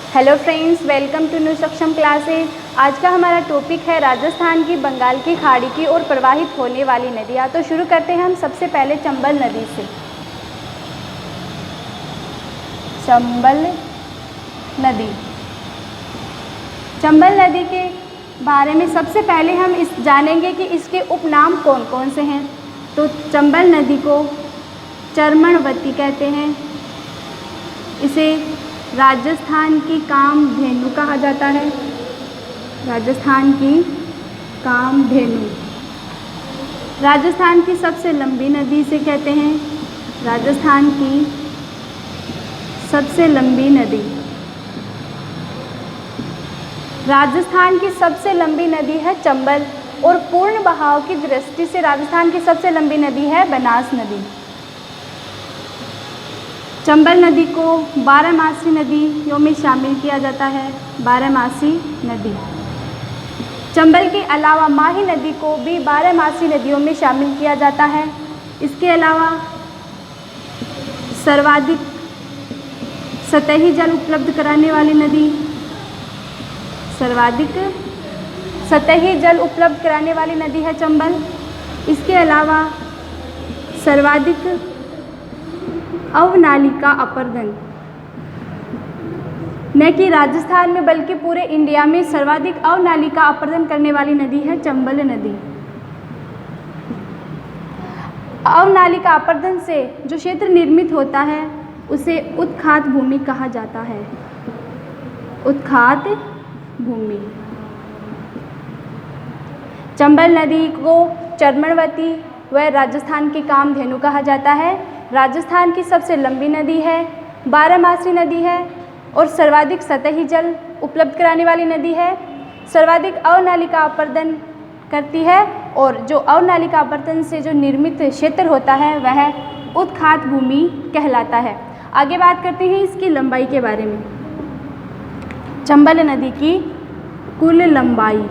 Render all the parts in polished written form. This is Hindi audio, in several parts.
Hello friends, welcome to new Saksham classes. आज का हमारा टॉपिक है राजस्थान की बंगाल की खाड़ी की ओर प्रवाहित होने वाली नदियाँ। तो शुरू करते हैं हम सबसे पहले चंबल नदी से। चंबल नदी, चंबल नदी के बारे में सबसे पहले हम जानेंगे कि इसके उपनाम कौन कौन से हैं। तो चंबल नदी को चर्मणवती कहते हैं, इसे राजस्थान की कामधेनु कहा जाता है। राजस्थान की कामधेनु, राजस्थान की सबसे लंबी नदी से कहते हैं। राजस्थान की सबसे लंबी नदी, राजस्थान की सबसे लंबी नदी है चंबल और पूर्ण बहाव की दृष्टि से राजस्थान की सबसे लंबी नदी है बनास नदी। चंबल नदी को बारहमासी नदियों में शामिल किया जाता है। बारहमासी नदी, चंबल के अलावा माही नदी को भी बारहमासी नदियों में शामिल किया जाता है। इसके अलावा सर्वाधिक सतही जल उपलब्ध कराने वाली नदी, सर्वाधिक सतही जल उपलब्ध कराने वाली नदी है चंबल। इसके अलावा सर्वाधिक अवनालिका अपर्दन, न कि राजस्थान में बल्कि पूरे इंडिया में सर्वाधिक अवनालिका अपर्दन करने वाली नदी है चंबल नदी। अवनालिका अपर्दन से जो क्षेत्र निर्मित होता है उसे उत्खात भूमि कहा जाता है। उत्खात भूमि। चंबल नदी को चर्मणवती व राजस्थान की कामधेनु कहा जाता है। राजस्थान की सबसे लंबी नदी है, बारहमासी नदी है और सर्वाधिक सतही जल उपलब्ध कराने वाली नदी है। सर्वाधिक अवनालिका अपर्दन करती है और जो अवनालिका अपर्दन से जो निर्मित क्षेत्र होता है वह उत्खात भूमि कहलाता है। आगे बात करते हैं इसकी लंबाई के बारे में। चंबल नदी की कुल लंबाई,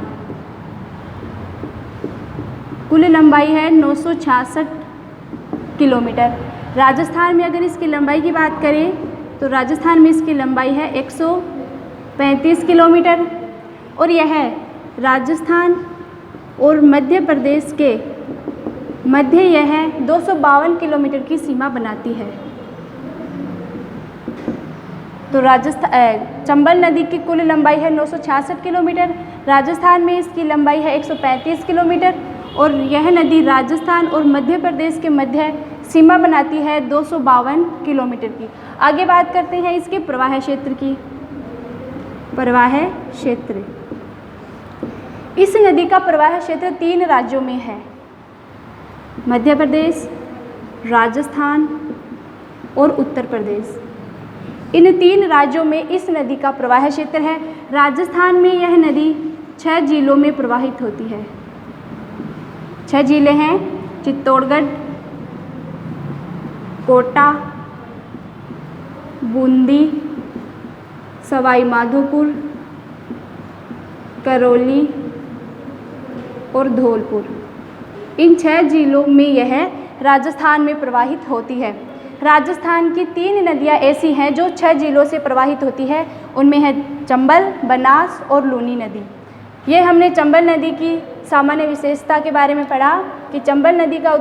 कुल लंबाई है 966 किलोमीटर। राजस्थान में अगर इसकी लंबाई की बात करें तो राजस्थान में इसकी लंबाई है 135 किलोमीटर और यह राजस्थान और मध्य प्रदेश के मध्य यह 252 किलोमीटर की सीमा बनाती है। तो चंबल नदी की कुल लंबाई है 966 किलोमीटर। राजस्थान में इसकी लंबाई है 135 किलोमीटर और यह नदी राजस्थान और मध्य प्रदेश के मध्य सीमा बनाती है 252 किलोमीटर की। आगे बात करते हैं इसके प्रवाह क्षेत्र की। प्रवाह क्षेत्र, इस नदी का प्रवाह क्षेत्र 3 राज्यों में है, मध्य प्रदेश, राजस्थान और उत्तर प्रदेश। इन 3 राज्यों में इस नदी का प्रवाह क्षेत्र है। राजस्थान में यह नदी 6 जिलों में प्रवाहित होती है। 6 जिले हैं चित्तौड़गढ़, कोटा, बूंदी, सवाई माधोपुर, करौली और धौलपुर। इन 6 जिलों में यह राजस्थान में प्रवाहित होती है। राजस्थान की 3 नदियाँ ऐसी हैं जो 6 जिलों से प्रवाहित होती है, उनमें है चंबल, बनास और लूनी नदी। ये हमने चंबल नदी की सामान्य विशेषता के बारे में पढ़ा कि चंबल नदी का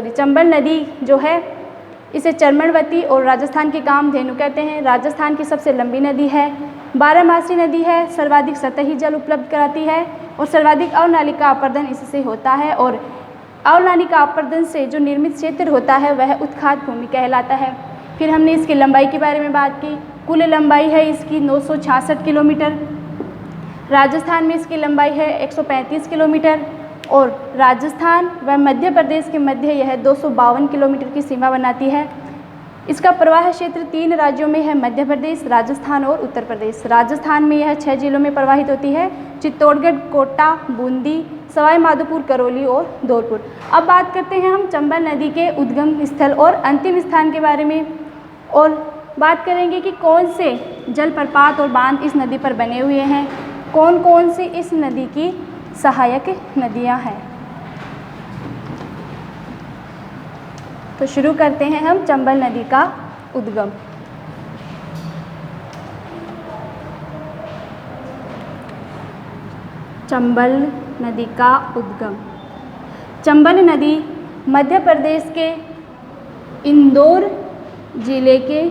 चंबल नदी जो है इसे चर्मणवती और राजस्थान की कामधेनु कहते हैं। राजस्थान की सबसे लंबी नदी है, बारहमासी नदी है, सर्वाधिक सतही जल उपलब्ध कराती है और सर्वाधिक अवनालिका अपर्दन इससे होता है और अवनालिका अपर्दन से जो निर्मित क्षेत्र होता है वह उत्खात भूमि कहलाता है। फिर हमने इसकी लंबाई के बारे में बात की। कुल लंबाई है इसकी 966 किलोमीटर। राजस्थान में इसकी लंबाई है 135 किलोमीटर और राजस्थान व मध्य प्रदेश के मध्य यह 252 किलोमीटर की सीमा बनाती है। इसका प्रवाह क्षेत्र 3 राज्यों में है, मध्य प्रदेश, राजस्थान और उत्तर प्रदेश। राजस्थान में यह 6 जिलों में प्रवाहित होती है, चित्तौड़गढ़, कोटा, बूंदी, सवाई माधोपुर, करौली और धौलपुर। अब बात करते हैं हम चंबल नदी के उद्गम स्थल और अंतिम स्थान के बारे में और बात करेंगे कि कौन से जलप्रपात और बांध इस नदी पर बने हुए हैं, कौन कौन सी इस नदी की सहायक नदियाँ हैं। तो शुरू करते हैं हम चंबल नदी का उद्गम। चंबल नदी का उद्गम। चंबल नदी मध्य प्रदेश के इंदौर जिले के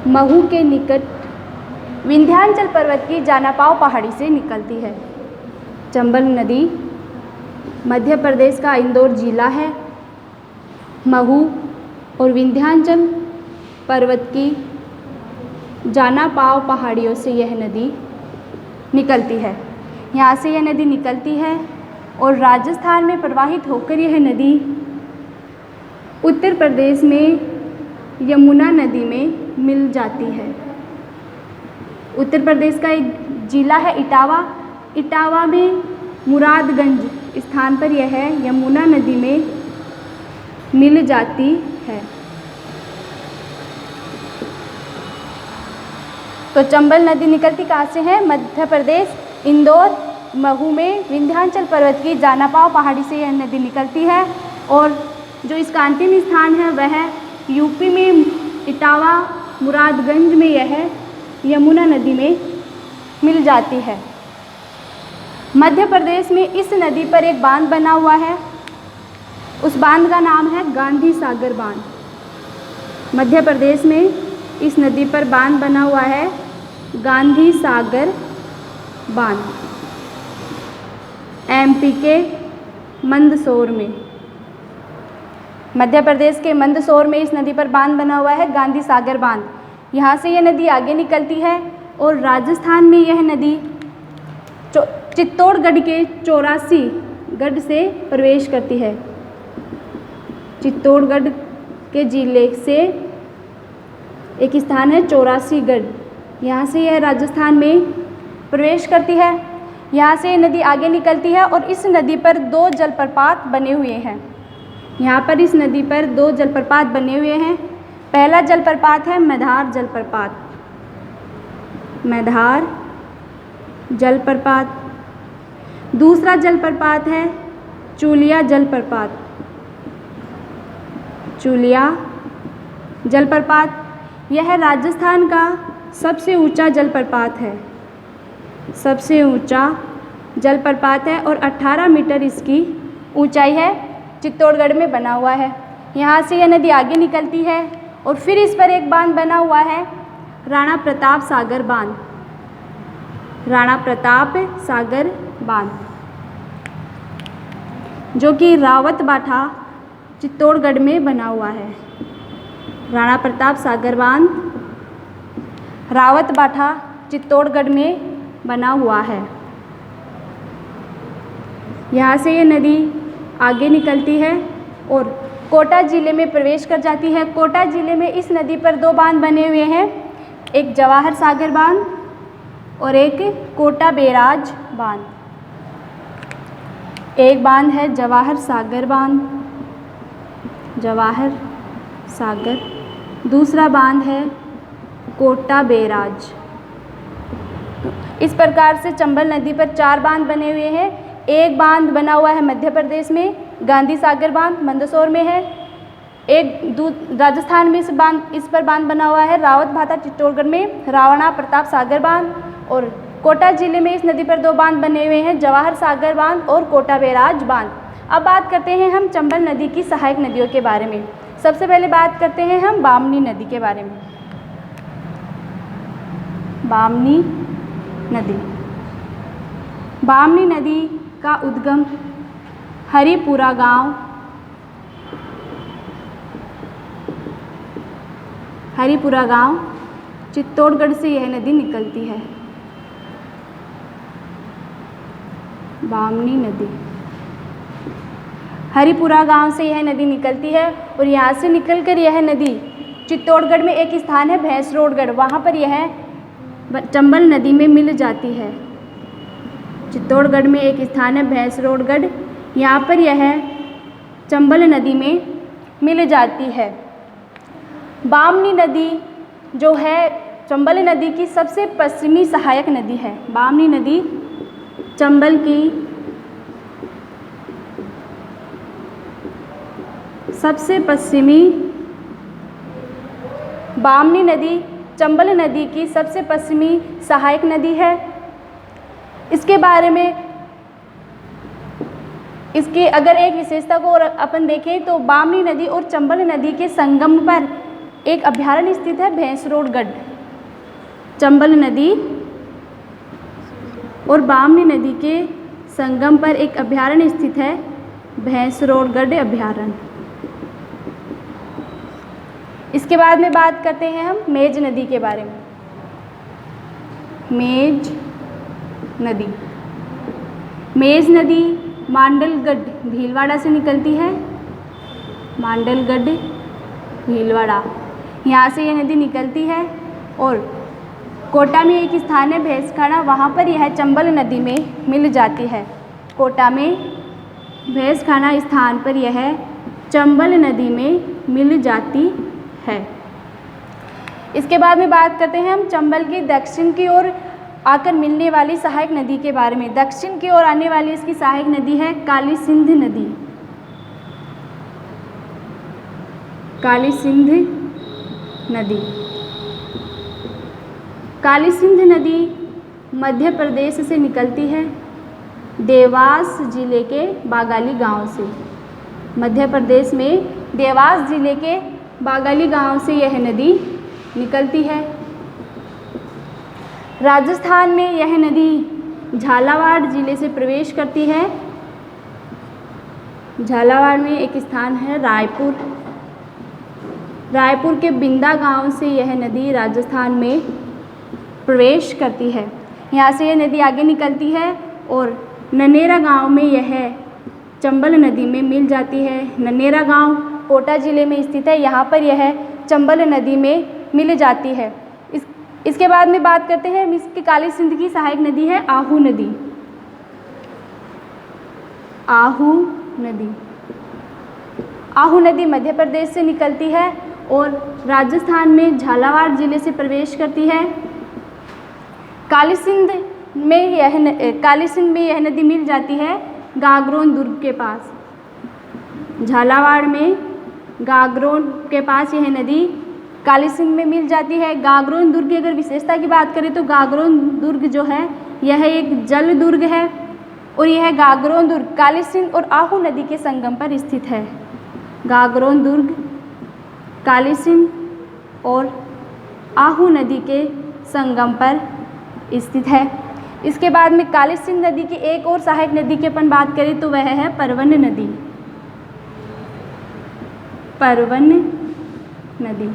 महू के निकट विंध्याचल पर्वत की जानापाव पहाड़ी से निकलती है। चंबल नदी मध्य प्रदेश का इंदौर जिला है। महू और विंध्याचल पर्वत की जानापाव पहाड़ियों से यह नदी निकलती है। यहाँ से यह नदी निकलती है और राजस्थान में प्रवाहित होकर यह नदी उत्तर प्रदेश में यमुना नदी में मिल जाती है। उत्तर प्रदेश का एक जिला है इटावा। इटावा में मुरादगंज स्थान पर यह यमुना नदी में मिल जाती है। तो चंबल नदी निकलती कहाँ से है? मध्य प्रदेश इंदौर महू में विंध्याचल पर्वत की जानापाव पहाड़ी से यह नदी निकलती है और जो इसका अंतिम स्थान है वह यूपी में इटावा मुरादगंज में यह यमुना नदी में मिल जाती है। मध्य प्रदेश में इस नदी पर एक बांध बना हुआ है। उस बांध का नाम है गांधी सागर बांध। मध्य प्रदेश में इस नदी पर बांध बना हुआ है गांधी सागर बांध। एमपी के मंदसौर में, मध्य प्रदेश के मंदसौर में इस नदी पर बांध बना हुआ है गांधी सागर बांध। यहाँ से यह नदी आगे निकलती है और राजस्थान में यह नदी चित्तौड़गढ़ के 84 गढ़ से प्रवेश करती है। चित्तौड़गढ़ के जिले से एक स्थान है 84 गढ़, यहाँ से यह राजस्थान में प्रवेश करती है। यहाँ से ये नदी आगे निकलती है और इस नदी पर 2 जलप्रपात बने हुए हैं। यहाँ पर इस नदी पर 2 जलप्रपात बने हुए हैं। पहला जलप्रपात है मैधार जलप्रपात। मैधार जलप्रपात। दूसरा जलप्रपात है चूलिया जलप्रपात। चूलिया जलप्रपात यह राजस्थान का सबसे ऊंचा जलप्रपात है। सबसे ऊंचा जलप्रपात है और 18 मीटर इसकी ऊंचाई है। चित्तौड़गढ़ में बना हुआ है। यहाँ से यह नदी आगे निकलती है और फिर इस पर एक बांध बना हुआ है राणा प्रताप सागर बांध। राणा प्रताप सागर बांध जो कि रावतबाठा चित्तौड़गढ़ में बना हुआ है। राणा प्रताप सागर बांध रावतबाठा चित्तौड़गढ़ में बना हुआ है। यहाँ से ये नदी आगे निकलती है और कोटा ज़िले में प्रवेश कर जाती है। कोटा ज़िले में इस नदी पर 2 बांध बने हुए हैं, एक जवाहर सागर बांध और एक कोटा बैराज बांध। एक बांध है जवाहर सागर बांध, जवाहर सागर। दूसरा बांध है कोटा बैराज। इस प्रकार से चंबल नदी पर 4 बांध बने हुए हैं। एक बांध बना हुआ है मध्य प्रदेश में, गांधी सागर बांध मंदसौर में है। एक राजस्थान में इस पर बांध बना हुआ है रावतबाठा चित्तौड़गढ़ में राणा प्रताप सागर बांध। और कोटा ज़िले में इस नदी पर 2 बांध बने हुए हैं, जवाहर सागर बांध और कोटा बैराज बांध। अब बात करते हैं हम चंबल नदी की सहायक नदियों के बारे में। सबसे पहले बात करते हैं हम बामनी नदी के बारे में। बामनी नदी। बामनी नदी का उद्गम हरिपुरा गांव, हरिपुरा गांव चित्तौड़गढ़ से यह नदी निकलती है। बामनी नदी हरिपुरा गांव से यह नदी निकलती है और यहाँ से निकलकर यह नदी चित्तौड़गढ़ में एक स्थान है भैंसरोडगढ़, वहाँ पर यह चंबल नदी में मिल जाती है। चित्तौड़गढ़ में एक स्थान है भैंसरोडगढ़, यहाँ पर यह चंबल नदी में मिल जाती है। बामनी नदी जो है चंबल नदी की सबसे पश्चिमी सहायक नदी है। बामनी नदी चंबल की सबसे पश्चिमी, बामनी नदी चंबल नदी की सबसे पश्चिमी सहायक नदी है। इसके बारे में इसकी अगर एक विशेषता को और अपन देखें तो बामनी नदी और चंबल नदी के संगम पर एक अभयारण्य स्थित है, भैंसरोडगढ़। चंबल नदी और बामनी नदी के संगम पर एक अभयारण्य स्थित है, भैंसरोडगढ़ अभयारण्य। इसके बाद में बात करते हैं हम मेज नदी के बारे में। मेज नदी, मेज नदी मांडलगढ़ भीलवाड़ा से निकलती है। मांडलगढ़ भीलवाड़ा, यहाँ से यह नदी निकलती है और कोटा में एक स्थान है भैंसखाना, वहाँ पर यह चंबल नदी में मिल जाती है। कोटा में भैंसखाना स्थान पर यह चंबल नदी में मिल जाती है। इसके बाद में बात करते हैं हम चंबल की दक्षिण की ओर आकर मिलने वाली सहायक नदी के बारे में। दक्षिण की ओर आने वाली इसकी सहायक नदी है काली सिंध नदी। काली सिंध नदी, काली सिंध नदी मध्य प्रदेश से निकलती है, देवास जिले के बागाली गांव से। मध्य प्रदेश में देवास जिले के बागाली गांव से यह नदी निकलती है। राजस्थान में यह नदी झालावाड़ जिले से प्रवेश करती है। झालावाड़ में एक स्थान है रायपुर। रायपुर के बिंदा गांव से यह नदी राजस्थान में प्रवेश करती है। यहाँ से यह नदी आगे निकलती है और ननेरा गांव में यह चंबल नदी में मिल जाती है। ननेरा गांव कोटा जिले में स्थित है, यहाँ पर यह चंबल नदी में मिल जाती है। इसके बाद में बात करते हैं इसकी काली सिंध की सहायक नदी है आहू नदी। आहू नदी, आहू नदी मध्य प्रदेश से निकलती है और राजस्थान में झालावाड़ जिले से प्रवेश करती है। काली सिंध में यह नदी मिल जाती है गागरोन दुर्ग के पास। झालावाड़ में गागरोन के पास यह नदी काली सिंध में मिल जाती है। गागरोन दुर्ग की अगर विशेषता की बात करें तो गागरोन दुर्ग जो है यह एक जल दुर्ग है और यह गागरोन दुर्ग काली सिंध और आहू नदी के संगम पर स्थित है। गागरोन दुर्ग काली सिंध और आहू नदी के संगम पर स्थित है। इसके बाद में काली सिंध नदी की एक और सहायक नदी की अपन बात करें तो वह है परवन नदी। परवन नदी,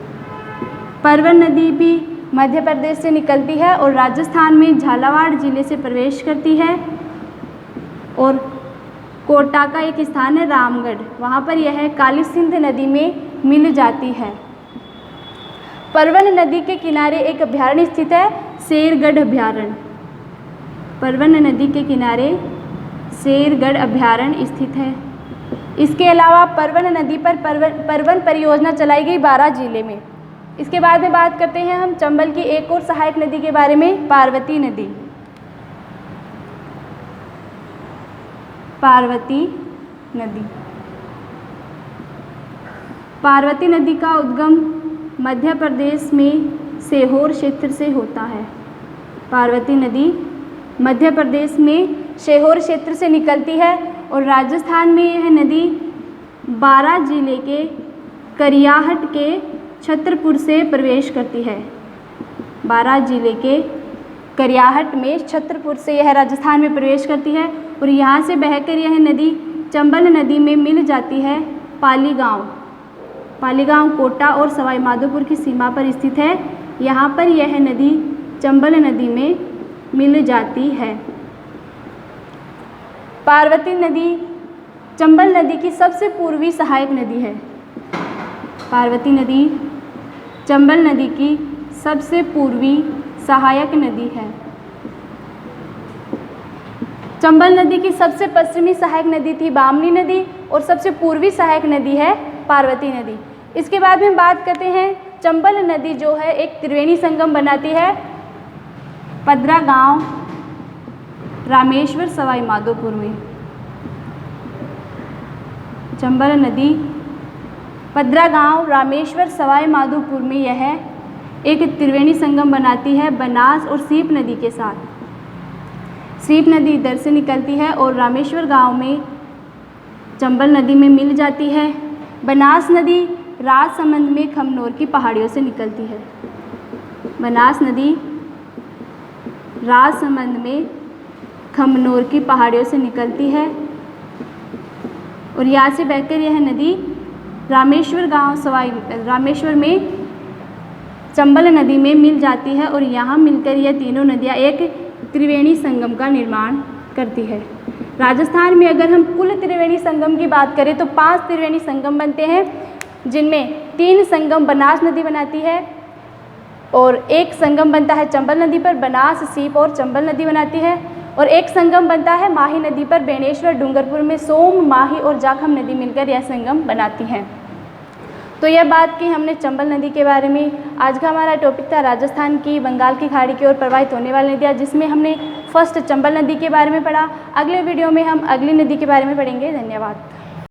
परवन नदी भी मध्य प्रदेश से निकलती है और राजस्थान में झालावाड़ जिले से प्रवेश करती है और कोटा का एक स्थान है रामगढ़, वहाँ पर यह काली सिंध नदी में मिल जाती है। परवन नदी के किनारे एक अभयारण्य स्थित है, शेरगढ़ अभयारण्य। परवन नदी के किनारे शेरगढ़ अभयारण्य स्थित है। इसके अलावा परवन नदी पर परवन परियोजना चलाई गई 12 जिले में। इसके बाद में बात करते हैं हम चंबल की एक और सहायक नदी के बारे में, पार्वती नदी। पार्वती नदी, पार्वती नदी का उद्गम मध्य प्रदेश में सीहोर क्षेत्र से होता है। पार्वती नदी मध्य प्रदेश में सीहोर क्षेत्र से निकलती है और राजस्थान में यह नदी 12 जिले के करियाहट के छतरपुर से प्रवेश करती है। 12 जिले के करियाहट में छतरपुर से यह राजस्थान में प्रवेश करती है और यहाँ से बहकर यह नदी चंबल नदी में मिल जाती है पाली गांव। पाली गांव कोटा और सवाई माधोपुर की सीमा पर स्थित है। यहाँ पर यह नदी चंबल नदी में मिल जाती है। पार्वती नदी चंबल नदी की सबसे पूर्वी सहायक नदी है। पार्वती नदी चंबल नदी की सबसे पूर्वी सहायक नदी है। चंबल नदी की सबसे पश्चिमी सहायक नदी थी बामनी नदी और सबसे पूर्वी सहायक नदी है पार्वती नदी। इसके बाद में बात करते हैं चंबल नदी जो है एक त्रिवेणी संगम बनाती है पदरा गांव रामेश्वर सवाई माधोपुर में। चंबल नदी पदरा गांव रामेश्वर सवाई माधोपुर में यह एक त्रिवेणी संगम बनाती है बनास और सीप नदी के साथ। सीप नदी इधर से निकलती है और रामेश्वर गांव में चंबल नदी में मिल जाती है। बनास नदी राजसमंद में खमनोर की पहाड़ियों से निकलती है। बनास नदी राजसमंद में खमनोर की पहाड़ियों से निकलती है और यहाँ से बहकर यह नदी रामेश्वर गांव रामेश्वर में चंबल नदी में मिल जाती है और यहाँ मिलकर यह तीनों नदियाँ एक त्रिवेणी संगम का निर्माण करती है। राजस्थान में अगर हम कुल त्रिवेणी संगम की बात करें तो 5 त्रिवेणी संगम बनते हैं, जिनमें 3 संगम बनास नदी बनाती है और 1 संगम बनता है चंबल नदी पर, बनास, सीप और चंबल नदी बनाती है, और 1 संगम बनता है माही नदी पर, बेणेश्वर, डूंगरपुर में सोम, माही और जाखम नदी मिलकर यह संगम बनाती हैं। तो यह बात की हमने चंबल नदी के बारे में। आज का हमारा टॉपिक था राजस्थान की बंगाल की खाड़ी की ओर प्रवाहित होने वाली नदियाँ, जिसमें हमने फर्स्ट चंबल नदी के बारे में पढ़ा। अगले वीडियो में हम अगली नदी के बारे में पढ़ेंगे। धन्यवाद।